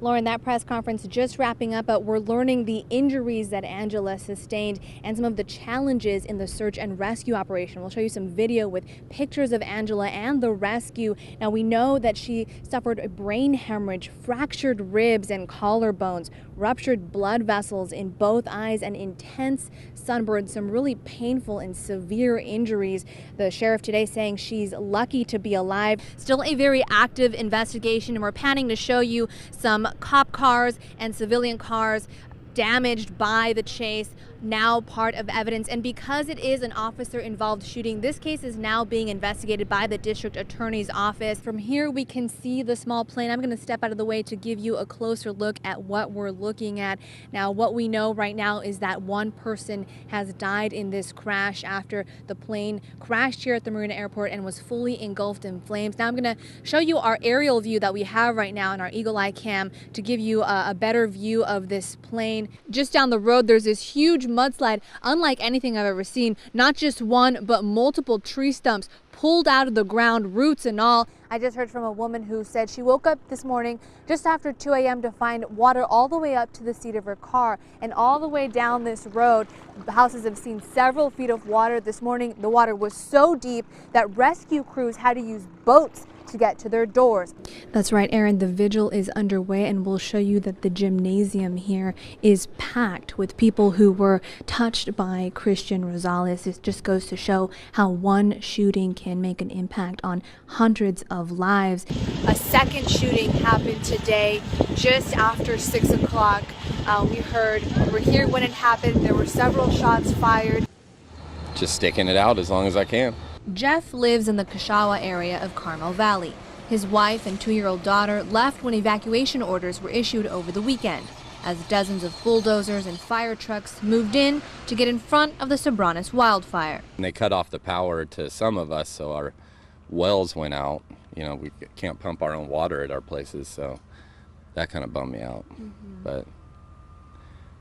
Lauren, that press conference just wrapping up, but we're learning the injuries that Angela sustained and some of the challenges in the search and rescue operation. We'll show you some video with pictures of Angela and the rescue. Now, we know that she suffered a brain hemorrhage, fractured ribs and collarbones, ruptured blood vessels in both eyes, and intense sunburn, some really painful and severe injuries. The sheriff today saying she's lucky to be alive. Still a very active investigation, and we're panning to show you some cop cars and civilian cars damaged by the chase, now part of evidence. And because it is an officer-involved shooting, this case is now being investigated by the district attorney's office. From here, we can see the small plane. I'm going to step out of the way to give you a closer look at what we're looking at. Now, what we know right now is that one person has died in this crash after the plane crashed here at the Marina Airport and was fully engulfed in flames. Now, I'm going to show you our aerial view that we have right now in our Eagle Eye cam to give you a better view of this plane. Just down the road, there's this huge mudslide, unlike anything I've ever seen. Not just one, but multiple tree stumps pulled out of the ground, roots and all. I just heard from a woman who said she woke up this morning just after 2 a.m. to find water all the way up to the seat of her car and all the way down this road. The houses have seen several feet of water. This morning, the water was so deep that rescue crews had to use boats to get to their doors. That's right, Aaron. The vigil is underway, and we'll show you that the gymnasium here is packed with people who were touched by Christian Rosales. This just goes to show how one shooting can make an impact on hundreds of lives. A second shooting happened today just after 6 o'clock. We were here when it happened. There were several shots fired. Just sticking it out as long as I can. Jeff lives in the Kashawa area of Carmel Valley. His wife and 2-year-old daughter left when evacuation orders were issued over the weekend, as dozens of bulldozers and fire trucks moved in to get in front of the Sobranes wildfire. And they cut off the power to some of us, so our wells went out. You know, we can't pump our own water at our places, so that kind of bummed me out. But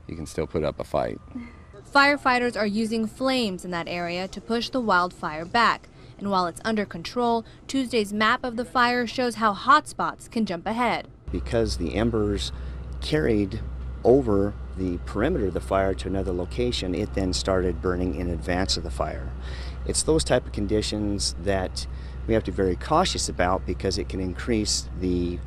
you can still put up a fight. Firefighters are using flames in that area to push the wildfire back. And while it's under control, Tuesday's map of the fire shows how hotspots can jump ahead. Because the embers carried over the perimeter of the fire to another location, it then started burning in advance of the fire. It's those type of conditions that we have to be very cautious about because it can increase the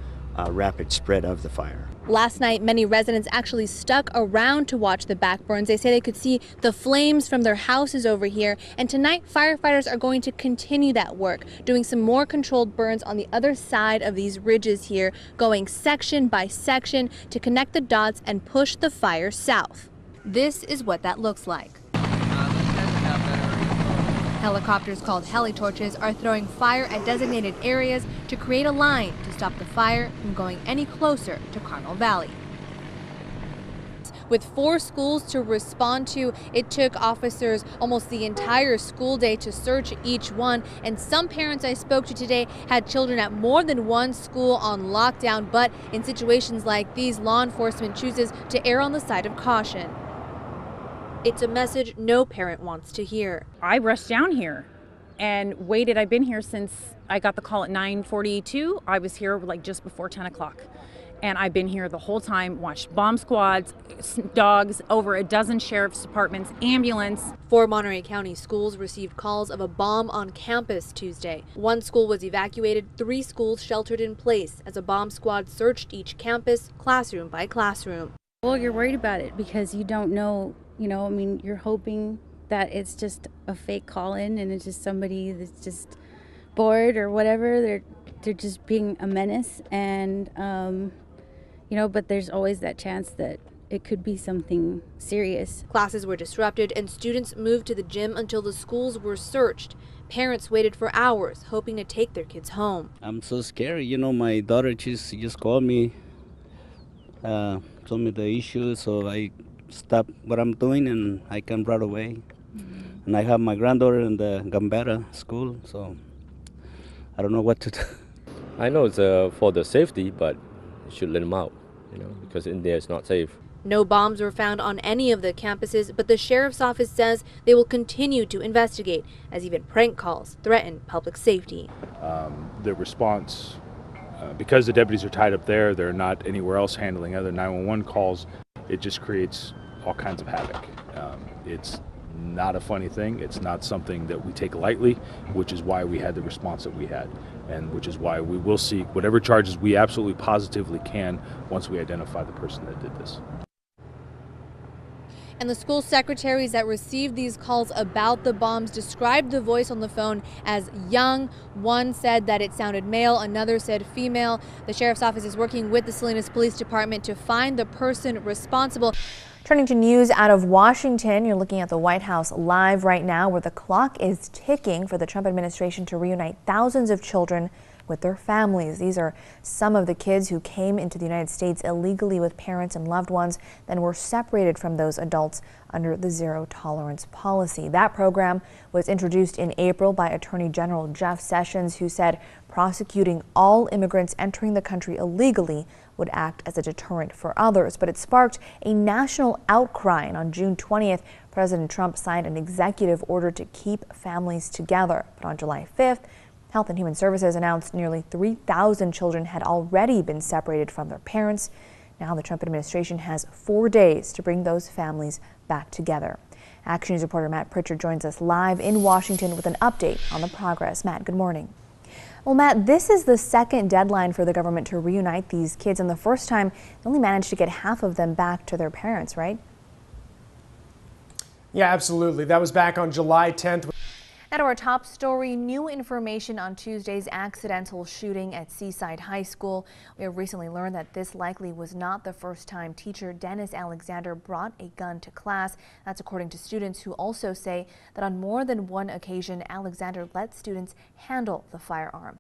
rapid spread of the fire. Last night, many residents actually stuck around to watch the backburns. They say they could see the flames from their houses over here. And tonight, firefighters are going to continue that work, doing some more controlled burns on the other side of these ridges here, going section by section to connect the dots and push the fire south. This is what that looks like. Helicopters called heli-torches are throwing fire at designated areas to create a line to stop the fire from going any closer to Carmel Valley. With 4 schools to respond to, it took officers almost the entire school day to search each one. And some parents I spoke to today had children at more than one school on lockdown. But in situations like these, law enforcement chooses to err on the side of caution. It's a message no parent wants to hear. I rushed down here and waited. I've been here since I got the call at 9:42. I was here like just before 10 o'clock. And I've been here the whole time, watched bomb squads, dogs, over a dozen sheriff's departments, ambulance. 4 Monterey County schools received calls of a bomb on campus Tuesday. 1 school was evacuated, 3 schools sheltered in place as a bomb squad searched each campus, classroom by classroom. Well, you're worried about it because you don't know, I mean, you're hoping that it's just a fake call-in and it's just somebody that's just bored or whatever. They're just being a menace, and but there's always that chance that it could be something serious. Classes were disrupted and students moved to the gym until the schools were searched. Parents waited for hours, hoping to take their kids home. I'm so scared. My daughter just called me, told me the issue, so I stopped what I'm doing and I came right away. And I have my granddaughter in the Gambetta school, so I don't know what to do. I know it's for the safety, but you should let them out, because in there it's not safe. No bombs were found on any of the campuses, but the sheriff's office says they will continue to investigate, as even prank calls threaten public safety. The response Because the deputies are tied up there, they're not anywhere else handling other 911 calls. It just creates all kinds of havoc. It's not a funny thing. It's not something that we take lightly, which is why we had the response that we had, and which is why we will seek whatever charges we absolutely positively can once we identify the person that did this. And the school secretaries that received these calls about the bombs described the voice on the phone as young. One said that it sounded male, another said female. The sheriff's office is working with the Salinas Police Department to find the person responsible. Turning to news out of Washington, you're looking at the White House live right now, where the clock is ticking for the Trump administration to reunite thousands of children with their families. These are some of the kids who came into the United States illegally with parents and loved ones, then were separated from those adults under the zero tolerance policy. That program was introduced in April by Attorney General Jeff Sessions, who said prosecuting all immigrants entering the country illegally would act as a deterrent for others. But it sparked a national outcry, and on June 20th, President Trump signed an executive order to keep families together. But on July 5th, Health and Human Services announced nearly 3,000 children had already been separated from their parents. Now the Trump administration has 4 days to bring those families back together. Action News reporter Matt Pritchard joins us live in Washington with an update on the progress. Matt, good morning. Well, Matt, this is the second deadline for the government to reunite these kids, and the first time they only managed to get half of them back to their parents, right? Yeah, absolutely. That was back on July 10th. Now to our top story, new information on Tuesday's accidental shooting at Seaside High School. We have recently learned that this likely was not the first time teacher Dennis Alexander brought a gun to class. That's according to students who also say that on more than one occasion, Alexander let students handle the firearm.